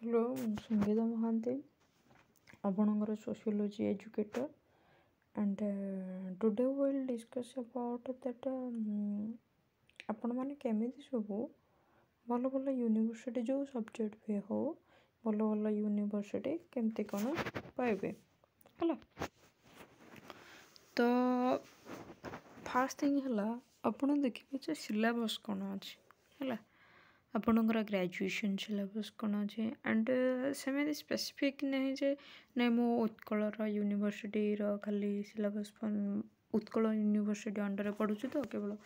Hello Sangeeta Mohanty आपणकर sociology educator and today we will discuss about that आपण मैंने केमी सब भल भल यूनिवर्सिटी जो सब्जेक्ट भी हो भल भल यूनिवर्सिटी केमती कौन पाइबे है। तो फास्ट थिंग है आपण देखिए सिलेबस कौन अच्छी है आपणकर ग्रेजुएशन सिलेबस कौन अच्छे एंड सेमती स्पेसिफिक नहीं जे नहीं मो उत्कलर यूनिवर्सिटी खाली सिलेबस उत्कल यूनिवर्सिटी अंडर पढ़ुची तो केवल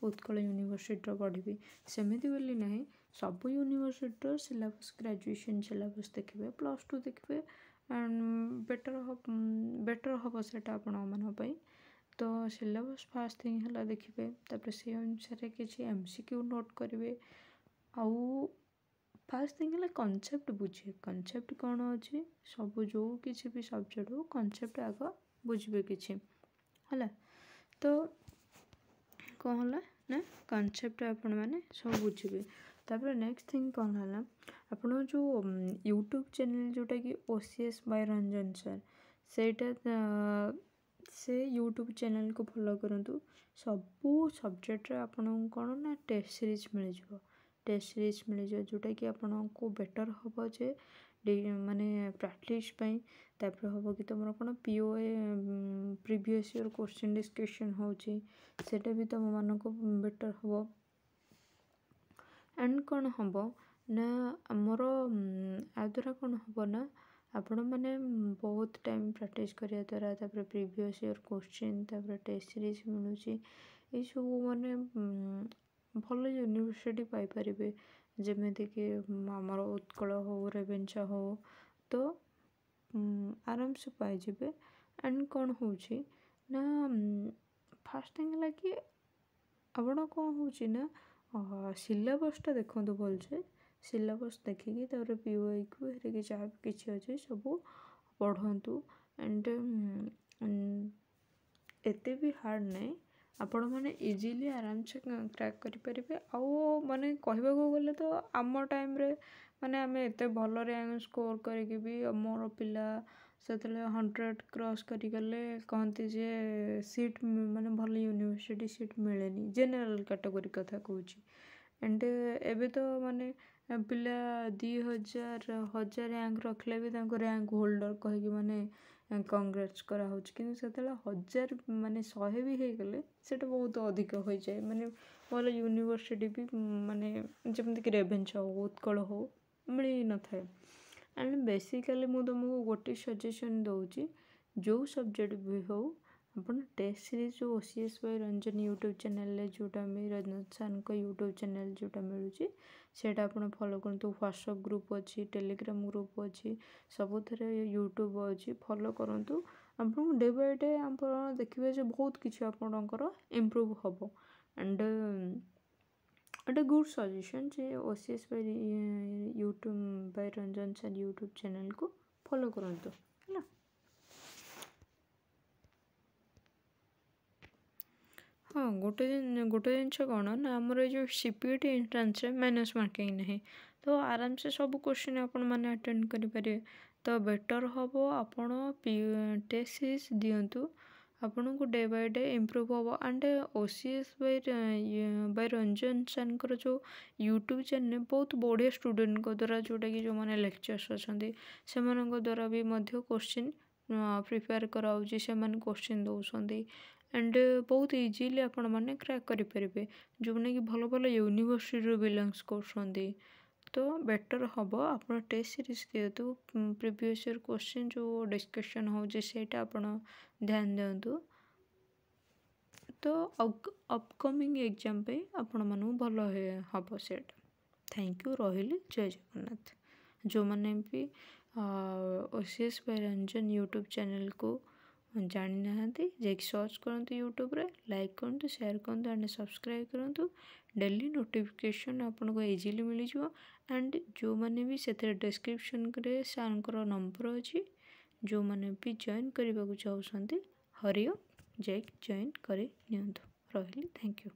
उत्कल यूनिवर्सिटी पढ़ी सेमती बोली नहीं सब यूनिवर्सिटी सिलेबस ग्रेजुएशन सिलेबस देखिए +2 देखिए एंड बेटर हम सेटा आपण तो सिलेबस फास्ट थिंग है देखिए तापर से अनुसार किसी MCQ नोट करेंगे आउ फास्ट थिंग है कॉन्सेप्ट बुझे कॉन्सेप्ट कौन अच्छी सब जो किसी भी सब्जेक्ट हो कॉन्सेप्ट आग बुझे किसी है। तो कौन है ना कॉन्सेप्ट आपण मैंने सब बुझे तापर नेक्स्ट थिंग कौन है आप जो यूट्यूब चैनल जोटा कि OCS बाय रंजन सर सेटा से यूट्यूब चैनल को फॉलो करंतु सबू सब्जेक्ट आपन कौन ना टेस्ट सीरीज मिल जाए टेस्ट सीरीज मिल जाए जोटा कि आपन को बेटर हम जे माने प्रैक्टिस तापर हम कि तुम कौन POA previous year question discussion होची सेटा भी तुम मान को बेटर हम एंड कौन हम ना आमर आ द्वारा कौन हम ना आपण मैंने बहुत टाइम प्रैक्टिस करिया द्वारा तापर प्रीवियस ईयर क्वेश्चन तापर टेस्ट सीरीज मिलूची ये सब माने भल यूनिवर्सिटी पाइपर जमीती कि आमर उत्कल हो रेवेन्सा हो तो आराम से पाइबे एंड कौन हो ना फास्ट थिंग लगे आपण कौन हो ना सिलेबसटा देखो भलसे सिलेबस देखिकी तापर POA को हेरिकी जहाँ किसी अच्छे सब पढ़ंतु एंड एते भी हार्ड नहीं आपण मैंने इजीली आराम से क्रैक करें आउ माने कहबा को गले तो आम टाइम रे माने आमे एते भल रैंक स्कोर करके भी मोर पिला से 100 क्रॉस करी गले कहती जे सीट माने भल यूनिवर्सिटी सीट मिलेनी जनरल कैटेगरी कथा कहूँ एंड एबे तो माने पिला 2000 रैंक रखले भी रैंक होल्डर कहीकि माने कंग्रेट्स करा कि 1000 माने 100 भी हो गले सेटा बहुत अधिक हो जाए माने भल यूनिवर्सिटी भी माने जमती कि रेवेन्सा हो उत्कल हो मिल न था एंड बेसिकली मुझे तुमको गोटे सजेशन दूची जो सब्जेक्ट भी हो अपन टेस्ट सीरीज जो OCS by Ranjan YouTube channel जोटा रंजन सर यूट्यूब चैनल जोटा मिलूँ सेटा अपन फॉलो करते व्हाट्सएप ग्रुप अच्छी टेलीग्राम ग्रुप अच्छी सबुथ यूट्यूब अच्छी फॉलो करंतु आपको डे बाय डे आप देखिए जे बहुत किसी आपणकर इम्प्रूव हम एंड गोटे गुड सजेशन जे OCS by YouTube by Ranjan sir YouTube channel को फॉलो करंतु है। हाँ गोटे जिनस कौन ना आमर जो CPT एंट्रांस माइनस मार्किंग नहीं तो आराम से सब क्वेश्चन आपण मैंने अटेंड करें तो बेटर हम आपण टेस्ट सीरीज दिंतु आपन को डे बाय डे इम्प्रूव हम and OCS by Ranjan sir जो यूट्यूब चैनल बहुत बढ़िया स्टूडेंट द्वारा जोटा कि जो मैंने लेक्चर्स अच्छा से द्वारा भी क्वेश्चन प्रिपेयर कराऊँगी से क्वेश्चन दौरान एंड बहुत इजीली आपण मैंने क्रैक करें जो मैंने कि भल भल यूनिवर्सिटी बिलोंग्स कर तो बेटर हम आप टेस्ट सीरीज दिंतु प्रीवियस ईयर क्वेश्चन जो डिस्कशन हो सेटा आपण ध्यान दिंतु तो अपकमिंग एग्जाम पे आपण मानू भल हम सेट। थैंक यू रही जय जगन्नाथ जो मैंने भी OCS by Ranjan YouTube channel को जानी ना जाकि सर्च करते यूट्यूब रे लाइक करते शेयर करते एंड सब्सक्राइब करते डेली नोटिफिकेशन आपको इजीली मिल जाए एंड जो मैंने भी से डिस्क्रिप्शन रे सार नंबर अच्छी जो मैंने भी जॉइन करने को चाहते हरिओम जाकि जॉइन कर रही थैंक यू।